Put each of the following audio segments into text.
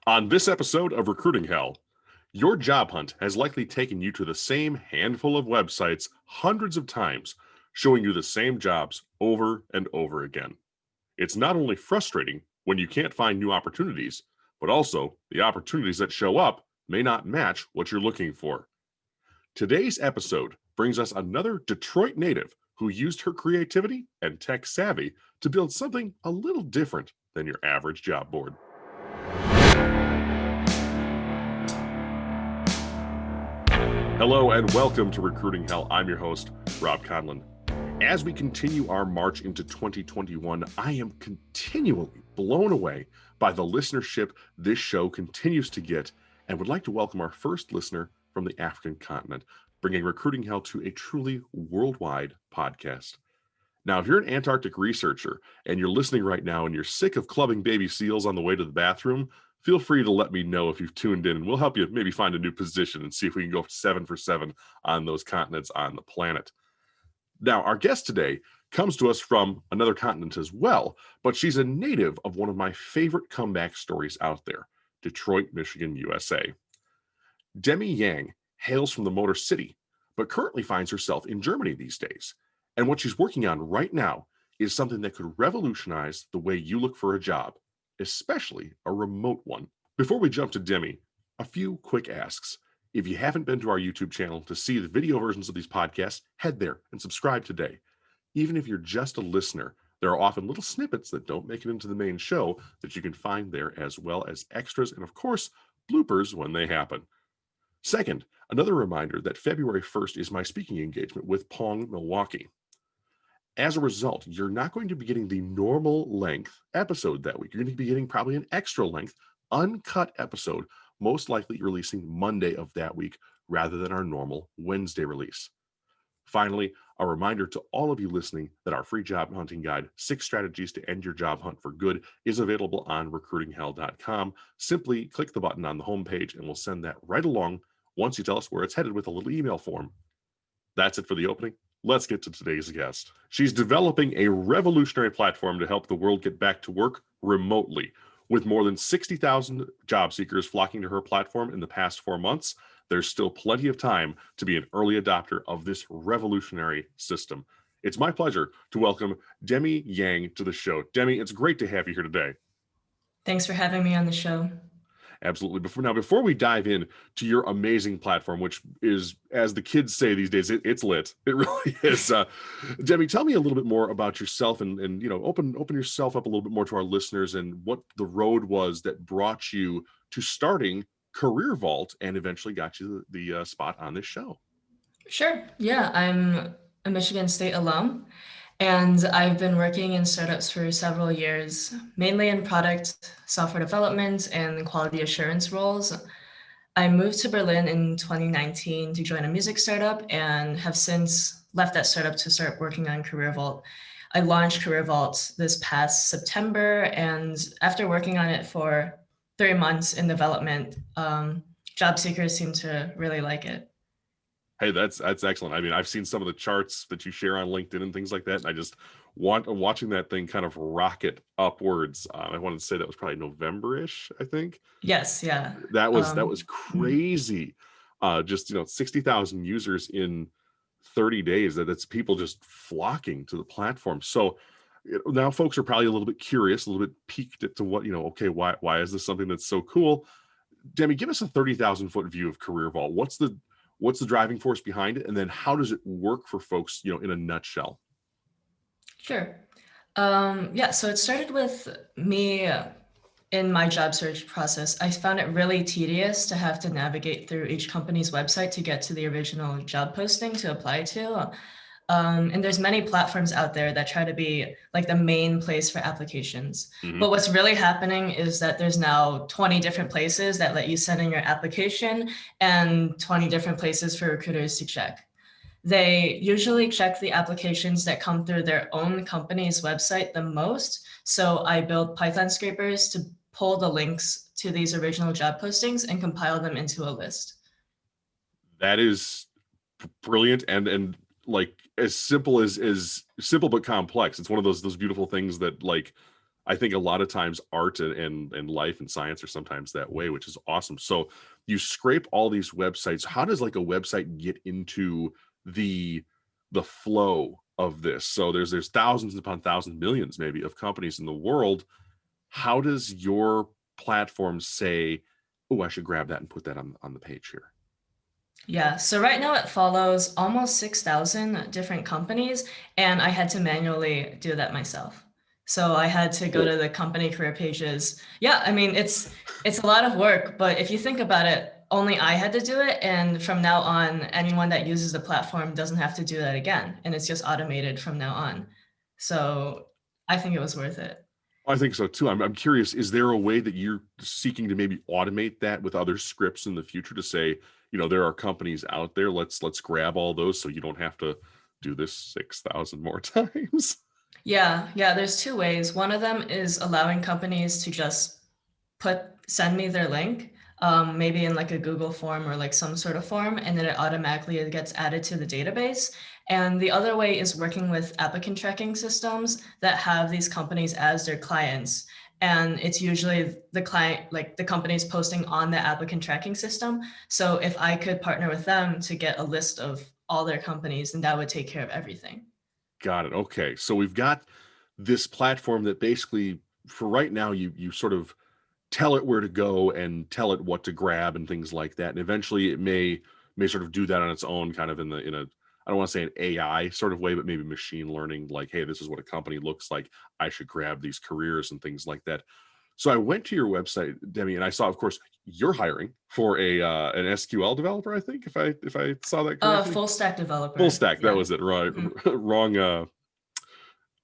On this episode of Recruiting Hell, your job hunt has likely taken you to the same handful of websites hundreds of times, showing you the same jobs over and over again. It's not only frustrating when you can't find new opportunities, but also the opportunities that show up may not match what you're looking for. Today's episode brings us another Detroit native who used her creativity and tech savvy to build something a little different than your average job board. Hello and welcome to Recruiting Hell. I'm your host, Rob Conlon. As we continue our march into 2021, I am continually blown away by the listenership this show continues to get and would like to welcome our first listener from the African continent, bringing Recruiting Hell to a truly worldwide podcast. Now, if you're an Antarctic researcher and you're listening right now and you're sick of clubbing baby seals on the way to the bathroom, feel free to let me know if you've tuned in and we'll help you maybe find a new position and see if we can go 7 for 7 on those continents on the planet. Now, our guest today comes to us from another continent as well, but she's a native of one of my favorite comeback stories out there, Detroit, Michigan, USA. Demi Yang hails from the Motor City, but currently finds herself in Germany these days. And what she's working on right now is something that could revolutionize the way you look for a job, especially a remote one. Before we jump to Demi, a few quick asks. If you haven't been to our YouTube channel to see the video versions of these podcasts, head there and subscribe today. Even if you're just a listener, there are often little snippets that don't make it into the main show that you can find there, as well as extras and, of course, bloopers when they happen. Second, another reminder that February 1st is my speaking engagement with Pong Milwaukee. As a result, you're not going to be getting the normal length episode that week. You're going to be getting probably an extra length, uncut episode, most likely releasing Monday of that week rather than our normal Wednesday release. Finally, a reminder to all of you listening that our free job hunting guide, 6 Strategies to End Your Job Hunt for Good, is available on recruitinghell.com. Simply click the button on the homepage and we'll send that right along once you tell us where it's headed with a little email form. That's it for the opening. Let's get to today's guest. She's developing a revolutionary platform to help the world get back to work remotely. With more than 60,000 job seekers flocking to her platform in the past 4 months, there's still plenty of time to be an early adopter of this revolutionary system. It's my pleasure to welcome Demi Yang to the show. Demi, it's great to have you here today. Thanks for having me on the show. Absolutely. Before we dive in to your amazing platform, which is, as the kids say these days, it's lit. It really is. Demi, tell me a little bit more about yourself and open yourself up a little bit more to our listeners and what the road was that brought you to starting CareerVault and eventually got you the spot on this show. Sure. Yeah, I'm a Michigan State alum, and I've been working in startups for several years, mainly in product, software development, and quality assurance roles. I moved to Berlin in 2019 to join a music startup and have since left that startup to start working on CareerVault. I launched CareerVault this past September, and after working on it for 3 months in development, job seekers seem to really like it. Hey, that's excellent. I mean, I've seen some of the charts that you share on LinkedIn and things like that, and I just watching that thing kind of rocket upwards. I wanted to say that was probably November-ish, I think. Yes, yeah. That was crazy. Just 60,000 users in 30 days. That's people just flocking to the platform. So now folks are probably a little bit curious, a little bit piqued to what, okay, why is this something that's so cool? Demi, give us a 30,000 foot view of CareerVault. What's the driving force behind it? And then how does it work for folks, in a nutshell? Sure. So it started with me in my job search process. I found it really tedious to have to navigate through each company's website to get to the original job posting to apply to. And there's many platforms out there that try to be like the main place for applications. Mm-hmm. But what's really happening is that there's now 20 different places that let you send in your application and 20 different places for recruiters to check. They usually check the applications that come through their own company's website the most. So I build Python scrapers to pull the links to these original job postings and compile them into a list. That is brilliant and like as simple but complex. It's one of those beautiful things that, like, I think a lot of times art and life and science are sometimes that way, which is awesome. So you scrape all these websites. How does like a website get into the the flow of this? So there's thousands upon thousands, millions maybe of companies in the world. How does your platform say, oh, I should grab that and put that on the page here? Yeah, so right now it follows almost 6,000 different companies, and I had to manually do that myself. So I had to go Cool. to the company career pages. Yeah, I mean it's a lot of work, but if you think about it, only I had to do it, and from now on, anyone that uses the platform doesn't have to do that again, and it's just automated from now on. So I think it was worth it. I think so too. I'm curious, is there a way that you're seeking to maybe automate that with other scripts in the future to say, there are companies out there, let's grab all those so you don't have to do this 6,000 more times? Yeah, there's two ways. One of them is allowing companies to just send me their link, maybe in like a Google form or like some sort of form, and then it automatically gets added to the database. And the other way is working with applicant tracking systems that have these companies as their clients. And it's usually the client, like the company's posting on the applicant tracking system. So if I could partner with them to get a list of all their companies, then that would take care of everything. Got it. Okay. So we've got this platform that basically for right now you sort of tell it where to go and tell it what to grab and things like that. And eventually it may sort of do that on its own, kind of in a I don't want to say an AI sort of way, but maybe machine learning, like, hey, this is what a company looks like. I should grab these careers and things like that. So I went to your website, Demi, and I saw, of course, you're hiring for a an SQL developer, I think, if I saw that correctly. Full stack Full developer. stack, that Yeah. was it. Right. Mhm. Wrong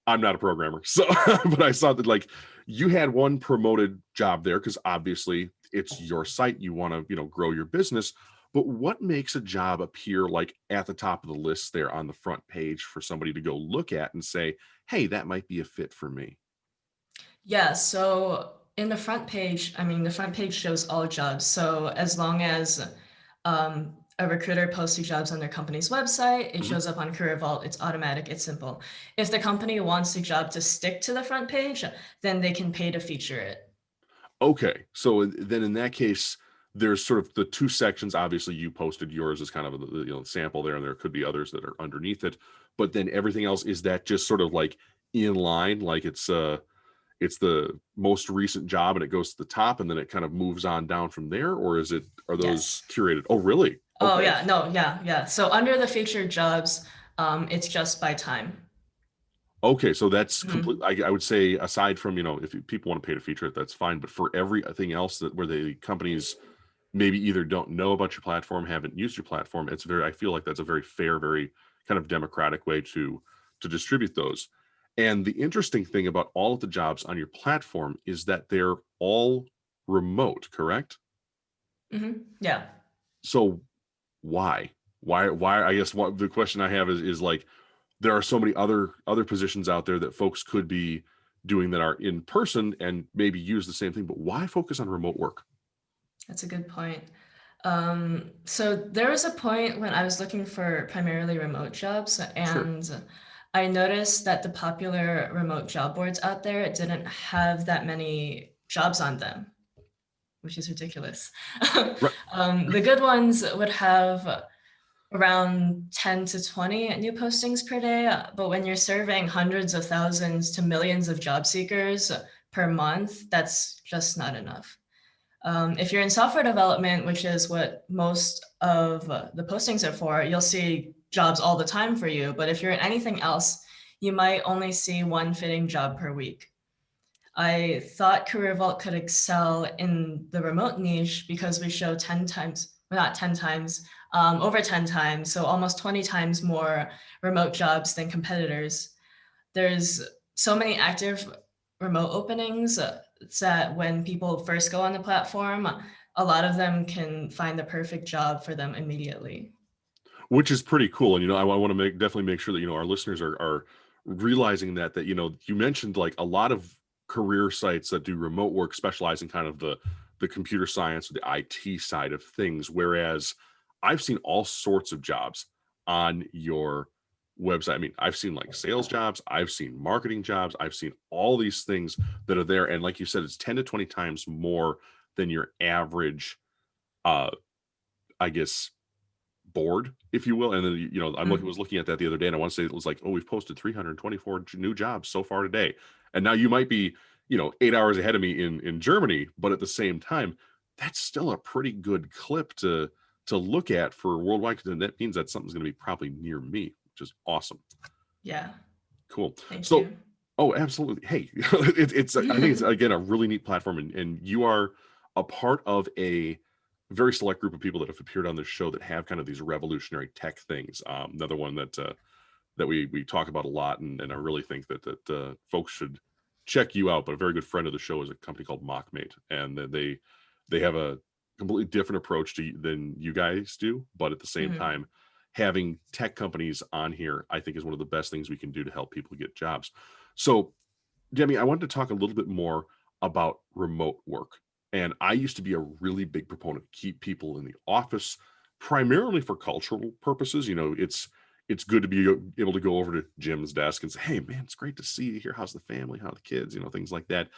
I'm not a programmer. So, but I saw that like you had one promoted job there because obviously it's your site. You want to, grow your business. But what makes a job appear like at the top of the list there on the front page for somebody to go look at and say, hey, that might be a fit for me? Yeah, so in the front page, I mean, the front page shows all jobs. So as long as a recruiter posts two jobs on their company's website, it Mhm. shows up on CareerVault. It's automatic, it's simple. If the company wants the job to stick to the front page, then they can pay to feature it. Okay. So then in that case, there's sort of the two sections. Obviously, you posted yours as kind of the sample there, and there could be others that are underneath it. But then everything else, is that just sort of like in line, like it's the most recent job and it goes to the top and then it kind of moves on down from there, or are those Yes. curated? Oh, really? Oh, Okay. yeah, no, yeah. So under the featured jobs, it's just by time. Okay, so that's complete. Mhm. I would say aside from, if people want to pay to feature it, that's fine. But for everything else that where the companies maybe either don't know about your platform, haven't used your platform, I feel like that's a very fair, very kind of democratic way to distribute those. And the interesting thing about all of the jobs on your platform is that they're all remote, correct? Yeah. So why? Why I guess what the question I have is like there are so many other positions out there that folks could be doing that are in person and maybe use the same thing, but why focus on remote work? That's a good point. So there was a point when I was looking for primarily remote jobs, Sure. and I noticed that the popular remote job boards out there didn't have that many jobs on them, which is ridiculous. Right. The good ones would have around 10 to 20 new postings per day, but when you're serving hundreds of thousands to millions of job seekers per month, that's just not enough. If you're in software development, which is what most of the postings are for, you'll see jobs all the time for you. But if you're in anything else, you might only see one fitting job per week. I thought CareerVault could excel in the remote niche because we show 10 times, well, not 10 times, over 10 times, so almost 20 times more remote jobs than competitors. There's so many active remote openings that when people first go on the platform, a lot of them can find the perfect job for them immediately. Which is pretty cool. And I want to definitely make sure that our listeners are realizing that you mentioned like a lot of career sites that do remote work specialize in kind of the computer science or the IT side of things, whereas I've seen all sorts of jobs on your website. I mean, I've seen like sales jobs, I've seen marketing jobs, I've seen all these things that are there. And like you said, it's 10 to 20 times more than your average, uh, I guess, board, if you will. And then, was looking at that the other day, and I want to say it was like, oh, we've posted 324 new jobs so far today. And now you might be, 8 hours ahead of me in Germany, but at the same time, that's still a pretty good clip to look at for worldwide, because that means that something's going to be probably near me, which is awesome. Yeah. Cool. Thank So, you. oh, absolutely. Hey, it's I think it's again a really neat platform, and you are a part of a very select group of people that have appeared on this show that have kind of these revolutionary tech things. Another one that we talk about a lot, and I really think that folks should check you out. But a very good friend of the show is a company called Mockmate, and they have a completely different approach than you guys do, but at the same time, having tech companies on here, I think, is one of the best things we can do to help people get jobs. So, Demi, I wanted to talk a little bit more about remote work. And I used to be a really big proponent to keep people in the office, primarily for cultural purposes. It's good to be able to go over to Jim's desk and say, "Hey, man, it's great to see you here. How's the family? How are the kids?" Things like that.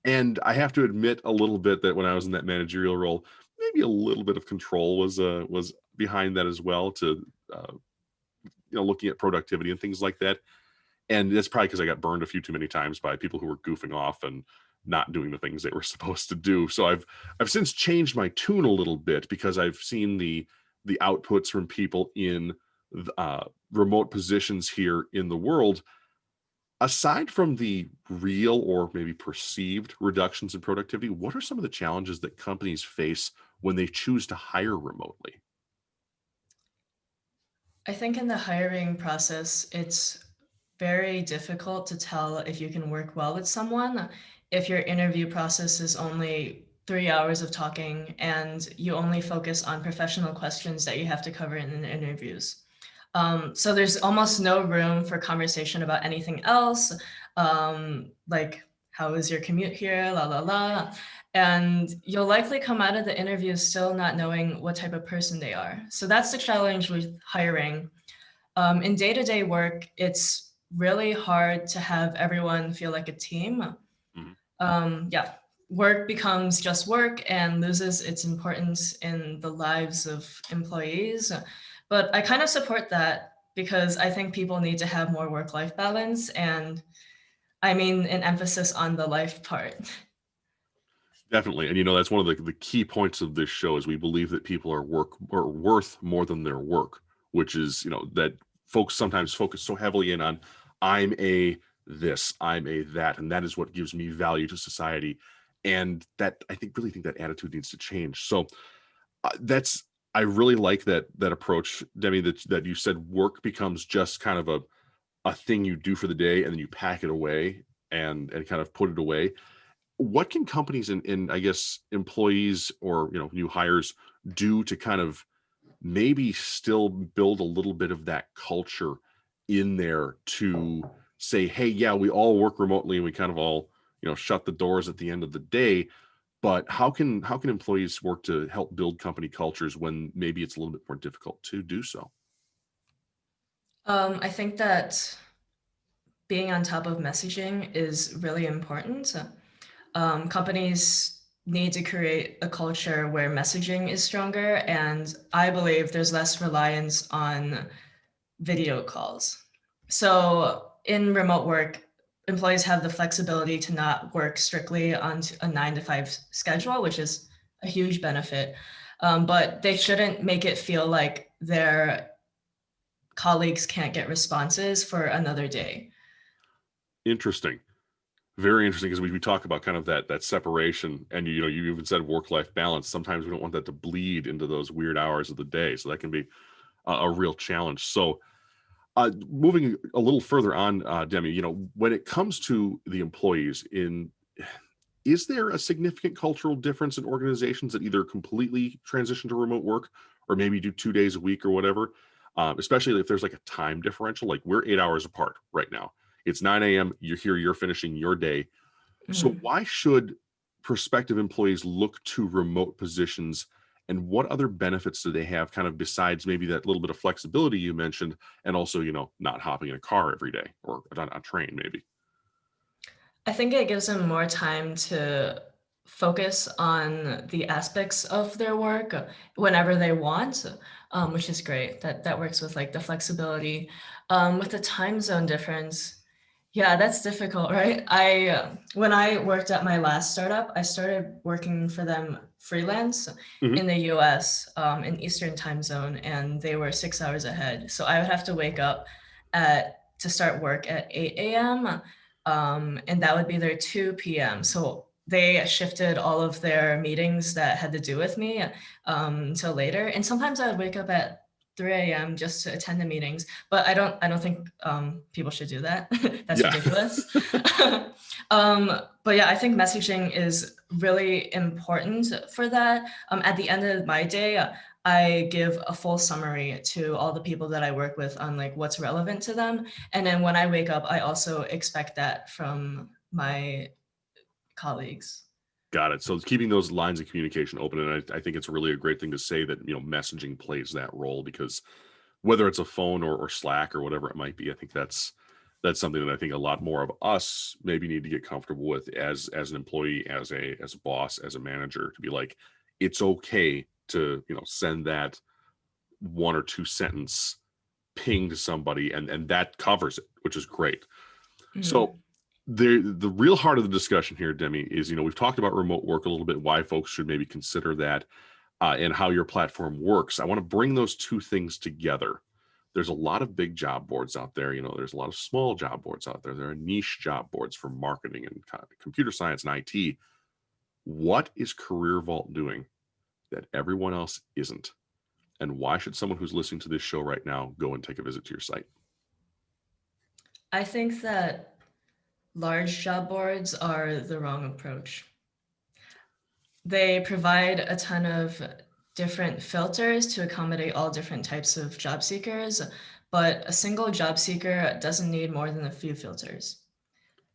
And I have to admit a little bit that when I was in that managerial role, maybe a little bit of control was behind that as well, to looking at productivity and things like that. And that's probably because I got burned a few too many times by people who were goofing off and not doing the things they were supposed to do. So I've since changed my tune a little bit, because I've seen the outputs from people in remote positions here in the world. Aside from the real or maybe perceived reductions in productivity, what are some of the challenges that companies face when they choose to hire remotely? I think in the hiring process, it's very difficult to tell if you can work well with someone if your interview process is only 3 hours of talking and you only focus on professional questions that you have to cover in the interviews. So there's almost no room for conversation about anything else, like how is your commute here, la la la. And you'll likely come out of the interview still not knowing what type of person they are. So that's the challenge with hiring. In day-to-day work, it's really hard to have everyone feel like a team. Mhm. Yeah, work becomes just work and loses its importance in the lives of employees. But I kind of support that because I think people need to have more work-life balance, and I mean an emphasis on the life part. Definitely. And that's one of the key points of this show is we believe that people are worth more than their work, which is, that folks sometimes focus so heavily in on, I'm a this, I'm a that, and that is what gives me value to society. And that, I really think that attitude needs to change. So that's I really like that approach, Demi, that you said work becomes just kind of a thing you do for the day, and then you pack it away and kind of put it away. What can companies and I guess employees or new hires do to kind of maybe still build a little bit of that culture in there, to say, hey, yeah, we all work remotely and we kind of all shut the doors at the end of the day, but how can employees work to help build company cultures when maybe it's a little bit more difficult to do so? I think that being on top of messaging is really important. Companies need to create a culture where messaging is stronger, and I believe there's less reliance on video calls. So in remote work, employees have the flexibility to not work strictly on a 9 to 5 schedule, which is a huge benefit. But they shouldn't make it feel like their colleagues can't get responses for another day. Interesting. Very interesting, because we talk about kind of that separation, and you even said work-life balance. Sometimes we don't want that to bleed into those weird hours of the day, so that can be a real challenge. So, moving a little further on, Demi, when it comes to the employees, is there a significant cultural difference in organizations that either completely transition to remote work or maybe do 2 days a week or whatever? Especially if there's like a time differential, like we're 8 hours apart right now. It's 9 a.m. You're here, you're finishing your day. So Mhm. why should prospective employees look to remote positions and what other benefits do they have, kind of besides maybe that little bit of flexibility you mentioned, and also, not hopping in a car every day or on a train maybe? I think it gives them more time to focus on the aspects of their work whenever they want, which is great. That works with like the flexibility. With the time zone difference, yeah, that's difficult, right? When I worked at my last startup, I started working for them freelance Hmm. in the US, in Eastern time zone, and they were 6 hours ahead. So I would have to wake up to start work at 8 a.m. And that would be their 2 p.m. So they shifted all of their meetings that had to do with me until later. And sometimes I would wake up at 3 a.m. just to attend the meetings, but I don't think people should do that. That's Yeah. ridiculous. But yeah, I think messaging is really important for that. At the end of my day, I give a full summary to all the people that I work with on like what's relevant to them. And then when I wake up, I also expect that from my colleagues. Got it. So it's keeping those lines of communication open, and I think it's really a great thing to say that messaging plays that role, because whether it's a phone or Slack or whatever it might be, I think that's something that I think a lot more of us maybe need to get comfortable with as an employee, as a boss, as a manager, to be like, it's okay to send that one or two sentence ping to somebody, and that covers it, which is great. So Mhm. the real heart of the discussion here, Demi, is we've talked about remote work a little bit, why folks should maybe consider that, and how your platform works. I want to bring those two things together. There's a lot of big job boards out there. There's a lot of small job boards out there. There are niche job boards for marketing and computer science and IT. What is CareerVault doing that everyone else isn't? And why should someone who's listening to this show right now go and take a visit to your site? I think that large job boards are the wrong approach. They provide a ton of different filters to accommodate all different types of job seekers, but a single job seeker doesn't need more than a few filters.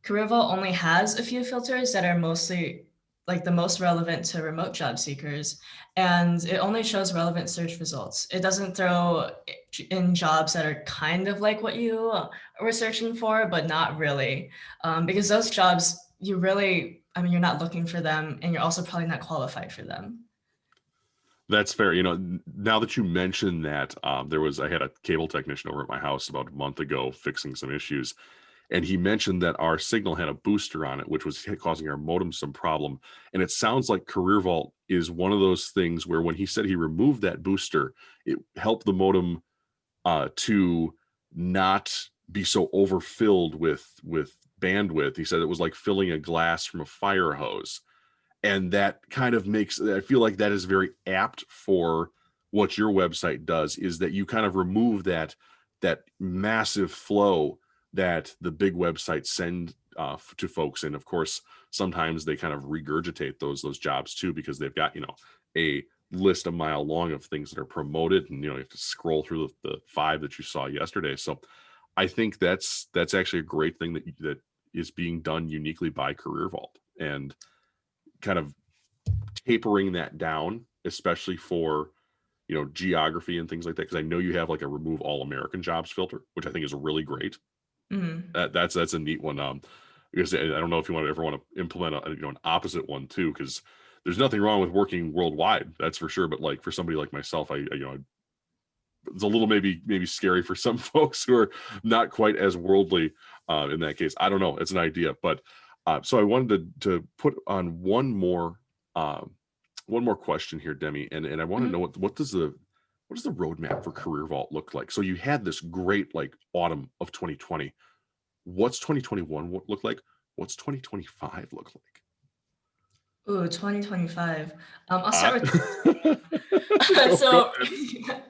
CareerVault only has a few filters that are mostly like the most relevant to remote job seekers, and it only shows relevant search results. It doesn't throw in jobs that are kind of like what you were searching for, but not really, because those jobs you really, I mean, you're not looking for them, and you're also probably not qualified for them. That's fair. Now that you mentioned that, I had a cable technician over at my house about a month ago fixing some issues, and he mentioned that our signal had a booster on it, which was causing our modem some problem. And it sounds like CareerVault is one of those things where when he said he removed that booster, it helped the modem to not be so overfilled with bandwidth. He said it was like filling a glass from a fire hose, and that kind of makes, I feel like that is very apt for what your website does, is that you kind of remove that massive flow that the big websites send to folks. And of course, sometimes they kind of regurgitate those jobs too, because they've got a list a mile long of things that are promoted, and you have to scroll through the five that you saw yesterday. So I think that's actually a great thing that is being done uniquely by CareerVault, and kind of tapering that down, especially for geography and things like that, because I know you have like a remove all American jobs filter, which I think is really great. Mhm. That's a neat one. Because I don't know if you ever want to implement an opposite one too, because there's nothing wrong with working worldwide, that's for sure. But like for somebody like myself, it's a little maybe scary for some folks who are not quite as worldly. In that case, I don't know. It's an idea, but so I wanted to put on uh, one more question here, Demi, and I want to know Mhm. what does the roadmap for CareerVault look like? So you had this great like autumn of 2020. What's 2021 look like? What's 2025 look like? Ooh, 2025. I'll Uh, start with go so ahead.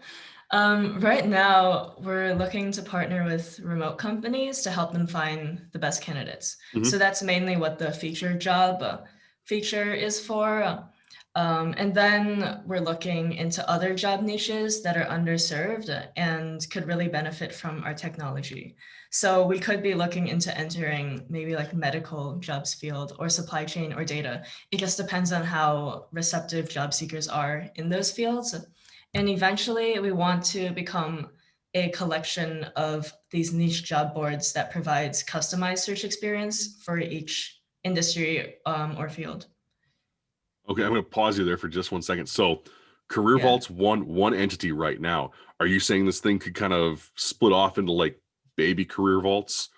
right now we're looking to partner with remote companies to help them find the best candidates. Mhm. So that's mainly what the feature job feature is for. And then we're looking into other job niches that are underserved and could really benefit from our technology. So we could be looking into entering maybe like medical jobs field or supply chain or data. It just depends on how receptive job seekers are in those fields. And eventually we want to become a collection of these niche job boards that provides customized search experience for each industry or field. Okay, I'm going to pause you there for just 1 second. So, Career Yeah. Vault's one entity right now. Are you saying this thing could kind of split off into like baby Career Vaults,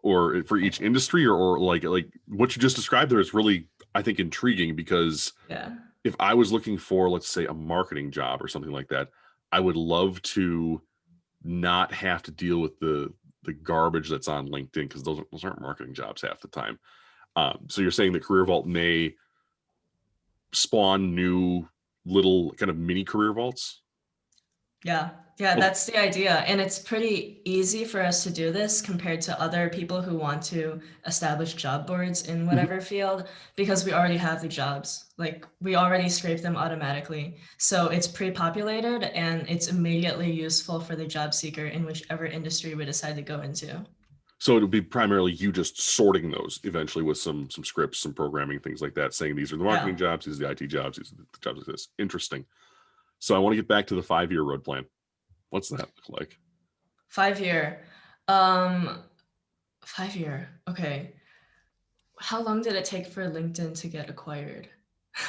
or for each industry, or like what you just described there is really, I think, intriguing, because Yeah. if I was looking for, let's say, a marketing job or something like that, I would love to not have to deal with the garbage that's on LinkedIn, because those aren't marketing jobs half the time. So you're saying that Career Vault may spawn new little kind of mini Career Vaults? Yeah, Oh, that's the idea. And it's pretty easy for us to do this compared to other people who want to establish job boards in mhm. whatever field, because we already have the jobs. Like we already scrape them automatically. So it's pre-populated and it's immediately useful for the job seeker in whichever industry we decide to go into. So it'll be primarily you just sorting those eventually with some scripts, some programming, things like that, saying these are the marketing Yeah. jobs, these are the IT jobs, these are the jobs like this. Interesting. So I want to get back to the 5-year road plan. What's that look like? 5 year. Um, 5 year. Okay. How long did it take for LinkedIn to get acquired?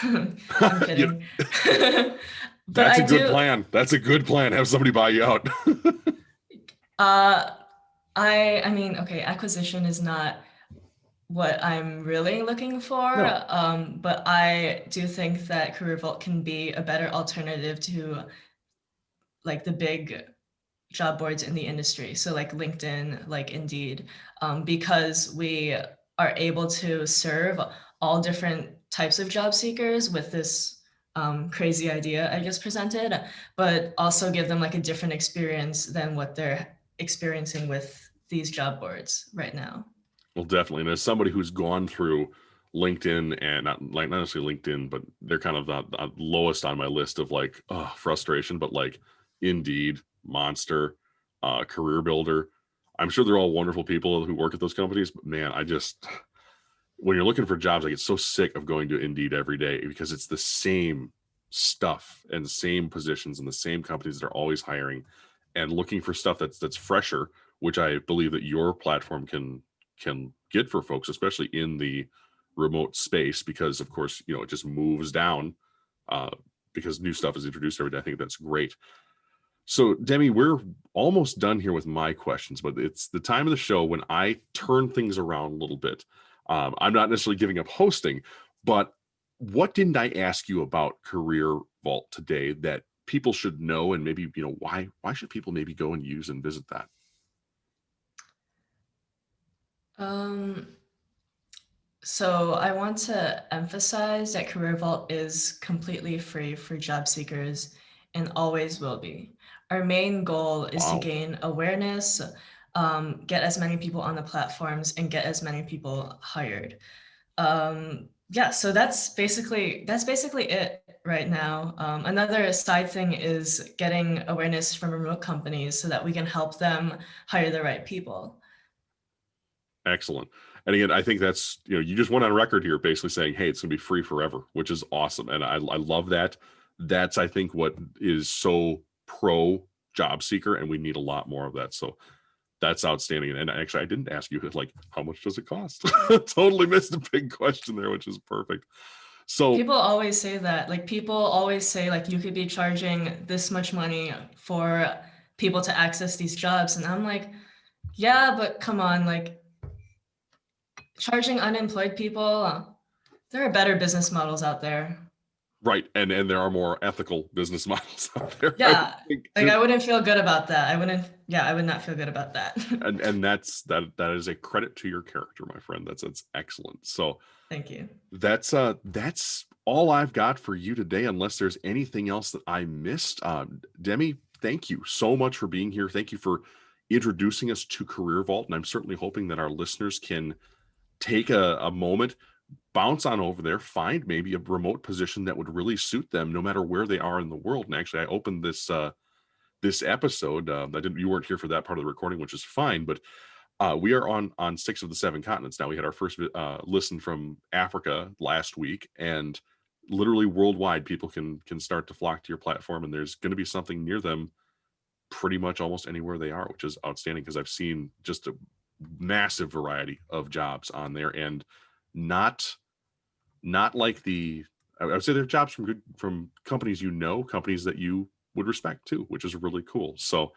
I'm You kidding. But That's I a good do, plan. That's a good plan. Have somebody buy you out. uh, I mean, okay, acquisition is not what I'm really looking for, No. but I do think that CareerVault can be a better alternative to like the big job boards in the industry. So like LinkedIn, like Indeed, because we are able to serve all different types of job seekers with this crazy idea I just presented, but also give them like a different experience than what they're experiencing with these job boards right now. Well, definitely. And as somebody who's gone through LinkedIn, and not necessarily LinkedIn, but they're kind of the lowest on my list of like frustration, but like Indeed, Monster, Career Builder. I'm sure they're all wonderful people who work at those companies, but man, I just, when you're looking for jobs, I get so sick of going to Indeed every day, because it's the same stuff and the same positions and the same companies that are always hiring, and looking for stuff that's fresher, which I believe that your platform can get for folks, especially in the remote space, because of course, it just moves down, uh, because new stuff is introduced every day. I think that's great. So, Demi, we're almost done here with my questions, but it's the time of the show when I turn things around a little bit. I'm not necessarily giving up hosting, but what didn't I ask you about Career Vault today that people should know, and maybe why should people maybe go and use and visit that? Um, So I want to emphasize that CareerVault is completely free for job seekers and always will be. Our main goal is to Wow, gain awareness, get as many people on the platforms, and get as many people hired. Yeah, so that's basically it right now. Another side thing is getting awareness from remote companies so that we can help them hire the right people. excellent. And again, I think that's, you just went on record here basically saying, hey, it's going to be free forever, which is awesome. And I love that. That's, I think, what is so pro job seeker, and we need a lot more of that. So that's outstanding. And actually, I didn't ask you, like, how much does it cost? Totally missed a big question there, which is perfect. So, People always say that. Like people always say like you could be charging this much money for people to access these jobs. And I'm like, yeah, but come on, like charging unemployed people, there are better business models out there. right. And there are more ethical business models out there, I would Yeah. think, Like too. I wouldn't feel good about that. I would not feel good about that. And that is a credit to your character, my friend. That's excellent. So Thank you. that's all I've got for you today, unless there's anything else that I missed. Demi, thank you so much for being here. Thank you for introducing us to Career Vault, and I'm certainly hoping that our listeners can take a moment, bounce on over there, find maybe a remote position that would really suit them, no matter where they are in the world. And actually, I opened this episode. You weren't here for that part of the recording, which is fine, but we are on 6 of the 7 continents now. We had our first listen from Africa last week, and literally worldwide, people can start to flock to your platform, and there's going to be something near them pretty much almost anywhere they are, which is outstanding, because I've seen just a massive variety of jobs on there, and not like I would say they're jobs from companies, companies that you would respect too, which is really cool. So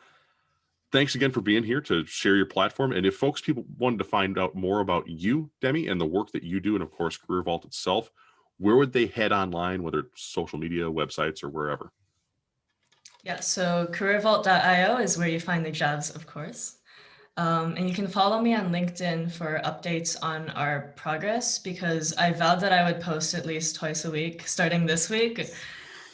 thanks again for being here to share your platform. And if people wanted to find out more about you, Demi, and the work that you do, and of course CareerVault itself, where would they head online, whether it's social media, websites, or wherever? Yeah, so CareerVault.io is where you find the jobs, of course. And you can follow me on LinkedIn for updates on our progress, because I vowed that I would post at least twice a week starting this week.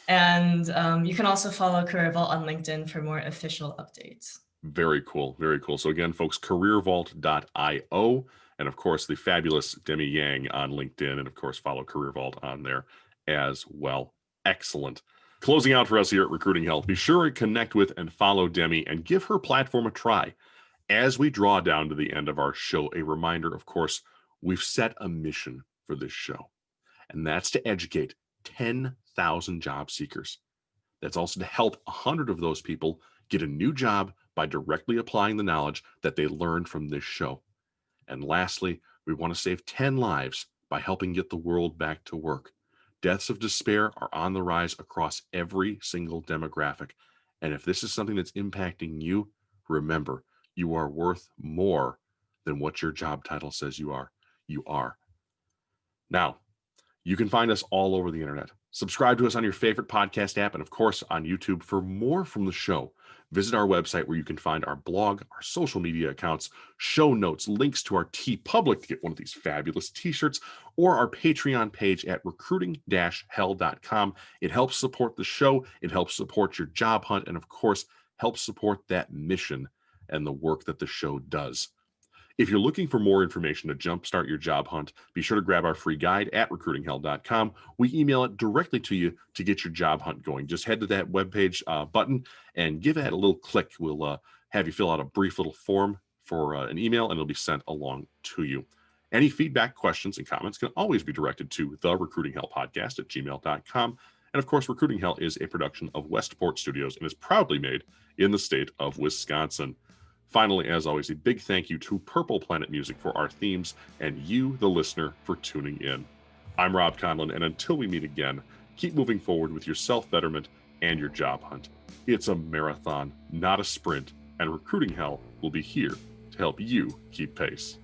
And you can also follow CareerVault on LinkedIn for more official updates. Very cool. Very cool. So again, folks, CareerVault.io, and of course the fabulous Demi Yang on LinkedIn, and of course follow CareerVault on there as well. Excellent. Closing out for us here at Recruiting Hell, be sure to connect with and follow Demi and give her platform a try. As we draw down to the end of our show, a reminder, of course, we've set a mission for this show, and that's to educate 10,000 job seekers. That's also to help 100 of those people get a new job by directly applying the knowledge that they learned from this show. And lastly, we want to save 10 lives by helping get the world back to work. Deaths of despair are on the rise across every single demographic. And if this is something that's impacting you, remember, you are worth more than what your job title says you are. You are. Now, you can find us all over the internet. Subscribe to us on your favorite podcast app, and of course on YouTube. For more from the show, visit our website, where you can find our blog, our social media accounts, show notes, links to our TeePublic to get one of these fabulous t-shirts, or our Patreon page at recruiting-hell.com. It helps support the show, it helps support your job hunt, and of course helps support that mission and the work that the show does. If you're looking for more information to jumpstart your job hunt, be sure to grab our free guide at recruitinghell.com. We email it directly to you to get your job hunt going. Just head to that webpage button and give that a little click. We'll have you fill out a brief little form for an email, and it'll be sent along to you. Any feedback, questions, and comments can always be directed to the Recruiting Hell Podcast at gmail.com. And of course, Recruiting Hell is a production of Westport Studios and is proudly made in the state of Wisconsin. Finally, as always, a big thank you to Purple Planet Music for our themes, and you, the listener, for tuning in. I'm Rob Conlon, and until we meet again, keep moving forward with your self-betterment and your job hunt. It's a marathon, not a sprint, and Recruiting Hell will be here to help you keep pace.